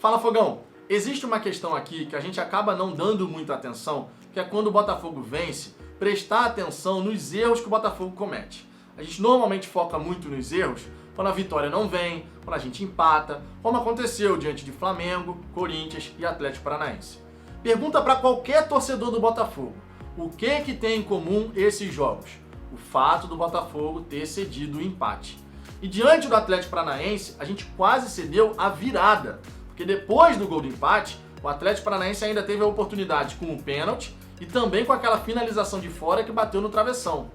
Fala, Fogão! Existe uma questão aqui que a gente acaba não dando muita atenção, que é quando o Botafogo vence, prestar atenção nos erros que o Botafogo comete. A gente normalmente foca muito nos erros quando a vitória não vem, quando a gente empata, como aconteceu diante de Flamengo, Corinthians e Atlético Paranaense. Pergunta para qualquer torcedor do Botafogo, o que tem em comum esses jogos? O fato do Botafogo ter cedido o empate. E diante do Atlético Paranaense, a gente quase cedeu a virada, porque depois do gol do empate, o Atlético Paranaense ainda teve a oportunidade com o pênalti e também com aquela finalização de fora que bateu no travessão.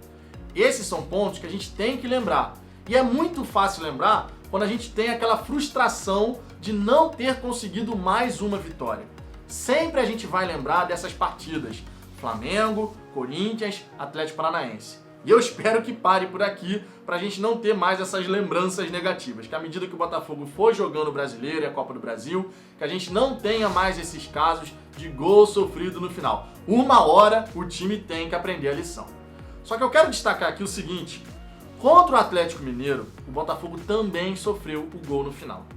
Esses são pontos que a gente tem que lembrar. E é muito fácil lembrar quando a gente tem aquela frustração de não ter conseguido mais uma vitória. Sempre a gente vai lembrar dessas partidas: Flamengo, Corinthians, Atlético Paranaense. E eu espero que pare por aqui para a gente não ter mais essas lembranças negativas. Que à medida que o Botafogo for jogando o Brasileiro e a Copa do Brasil, que a gente não tenha mais esses casos de gol sofrido no final. Uma hora o time tem que aprender a lição. Só que eu quero destacar aqui o seguinte: contra o Atlético Mineiro, o Botafogo também sofreu o gol no final.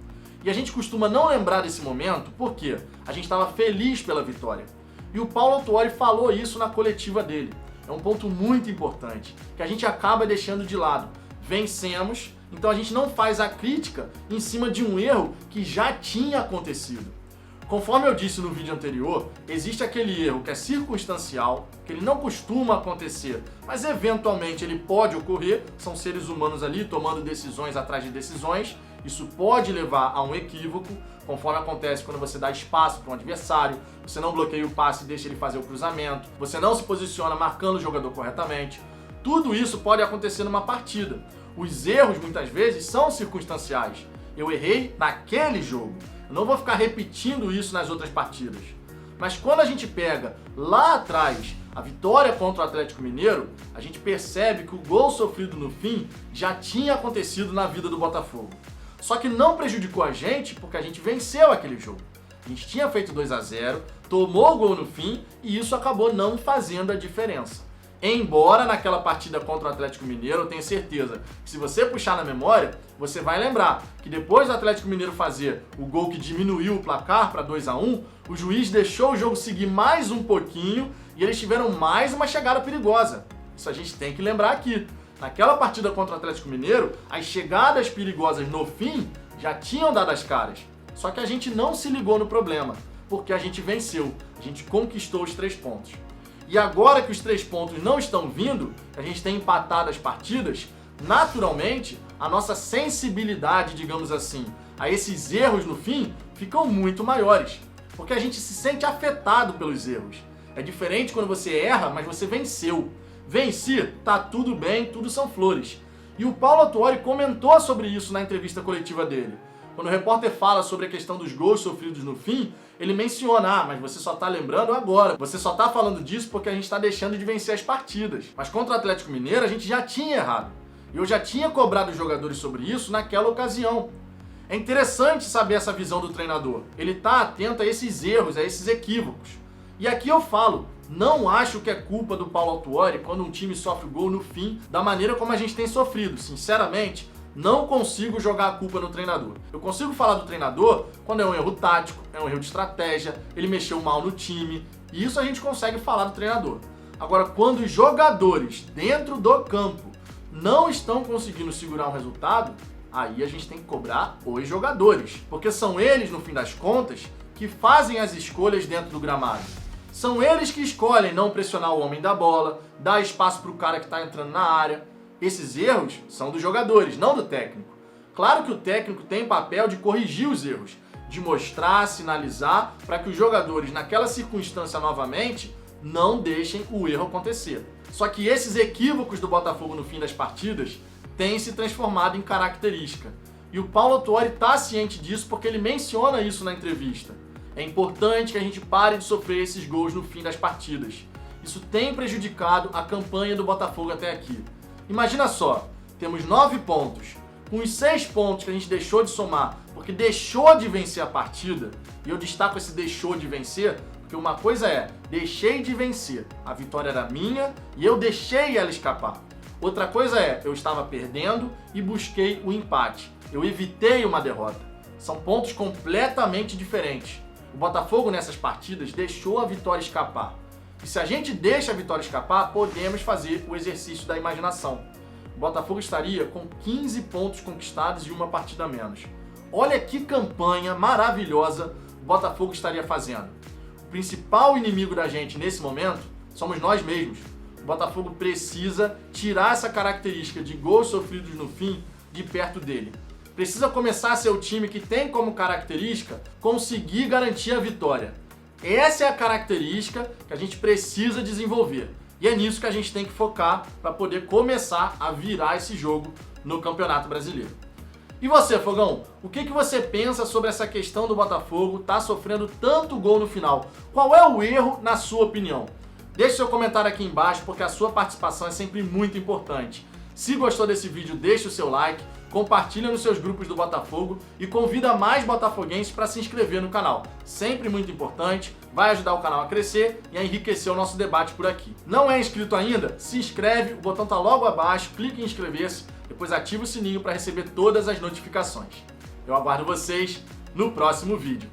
E a gente costuma não lembrar desse momento porque a gente estava feliz pela vitória. E o Paulo Autuori falou isso na coletiva dele. É um ponto muito importante, que a gente acaba deixando de lado. Vencemos, então a gente não faz a crítica em cima de um erro que já tinha acontecido. Conforme eu disse no vídeo anterior, existe aquele erro que é circunstancial, que ele não costuma acontecer, mas eventualmente ele pode ocorrer, são seres humanos ali tomando decisões atrás de decisões, isso pode levar a um equívoco, conforme acontece quando você dá espaço para um adversário, você não bloqueia o passe e deixa ele fazer o cruzamento, você não se posiciona marcando o jogador corretamente. Tudo isso pode acontecer numa partida. Os erros muitas vezes são circunstanciais. Eu errei naquele jogo. Eu não vou ficar repetindo isso nas outras partidas. Mas quando a gente pega lá atrás a vitória contra o Atlético Mineiro, a gente percebe que o gol sofrido no fim já tinha acontecido na vida do Botafogo. Só que não prejudicou a gente porque a gente venceu aquele jogo. A gente tinha feito 2-0, tomou o gol no fim e isso acabou não fazendo a diferença. Embora naquela partida contra o Atlético Mineiro, eu tenho certeza que se você puxar na memória, você vai lembrar que depois do Atlético Mineiro fazer o gol que diminuiu o placar para 2-1, o juiz deixou o jogo seguir mais um pouquinho e eles tiveram mais uma chegada perigosa. Isso a gente tem que lembrar aqui. Naquela partida contra o Atlético Mineiro, as chegadas perigosas no fim já tinham dado as caras. Só que a gente não se ligou no problema, porque a gente venceu, a gente conquistou os 3 pontos. E agora que os 3 pontos não estão vindo, a gente tem empatado as partidas, naturalmente, a nossa sensibilidade, digamos assim, a esses erros no fim, ficam muito maiores. Porque a gente se sente afetado pelos erros. É diferente quando você erra, mas você venceu. Venci, tá tudo bem, tudo são flores. E o Paulo Autuori comentou sobre isso na entrevista coletiva dele. Quando o repórter fala sobre a questão dos gols sofridos no fim, ele menciona, mas você só tá lembrando agora. Você só tá falando disso porque a gente tá deixando de vencer as partidas. Mas contra o Atlético Mineiro a gente já tinha errado. E eu já tinha cobrado os jogadores sobre isso naquela ocasião. É interessante saber essa visão do treinador. Ele tá atento a esses erros, a esses equívocos. E aqui eu falo, não acho que é culpa do Paulo Autuori quando um time sofre gol no fim, da maneira como a gente tem sofrido. Sinceramente, não consigo jogar a culpa no treinador. Eu consigo falar do treinador quando é um erro tático, é um erro de estratégia, ele mexeu mal no time, e isso a gente consegue falar do treinador. Agora, quando os jogadores dentro do campo não estão conseguindo segurar um resultado, aí a gente tem que cobrar os jogadores, porque são eles, no fim das contas, que fazem as escolhas dentro do gramado. São eles que escolhem não pressionar o homem da bola, dar espaço para o cara que está entrando na área. Esses erros são dos jogadores, não do técnico. Claro que o técnico tem papel de corrigir os erros, de mostrar, sinalizar, para que os jogadores, naquela circunstância novamente, não deixem o erro acontecer. Só que esses equívocos do Botafogo no fim das partidas têm se transformado em característica. E o Paulo Autuori está ciente disso porque ele menciona isso na entrevista. É importante que a gente pare de sofrer esses gols no fim das partidas. Isso tem prejudicado a campanha do Botafogo até aqui. Imagina só, temos 9 pontos, com os 6 pontos que a gente deixou de somar, porque deixou de vencer a partida, e eu destaco esse deixou de vencer, porque uma coisa é, deixei de vencer, a vitória era minha e eu deixei ela escapar. Outra coisa é, eu estava perdendo e busquei o empate, eu evitei uma derrota. São pontos completamente diferentes. O Botafogo nessas partidas deixou a vitória escapar. E se a gente deixa a vitória escapar, podemos fazer o exercício da imaginação. O Botafogo estaria com 15 pontos conquistados e uma partida a menos. Olha que campanha maravilhosa o Botafogo estaria fazendo. O principal inimigo da gente nesse momento somos nós mesmos. O Botafogo precisa tirar essa característica de gols sofridos no fim de perto dele. Precisa começar a ser o time que tem como característica conseguir garantir a vitória. Essa é a característica que a gente precisa desenvolver. E é nisso que a gente tem que focar para poder começar a virar esse jogo no Campeonato Brasileiro. E você, Fogão? O que você pensa sobre essa questão do Botafogo estar sofrendo tanto gol no final? Qual é o erro, na sua opinião? Deixe seu comentário aqui embaixo, porque a sua participação é sempre muito importante. Se gostou desse vídeo, deixe o seu like, compartilha nos seus grupos do Botafogo e convida mais botafoguenses para se inscrever no canal. Sempre muito importante, vai ajudar o canal a crescer e a enriquecer o nosso debate por aqui. Não é inscrito ainda? Se inscreve, o botão tá logo abaixo, clique em inscrever-se, depois ativa o sininho para receber todas as notificações. Eu aguardo vocês no próximo vídeo.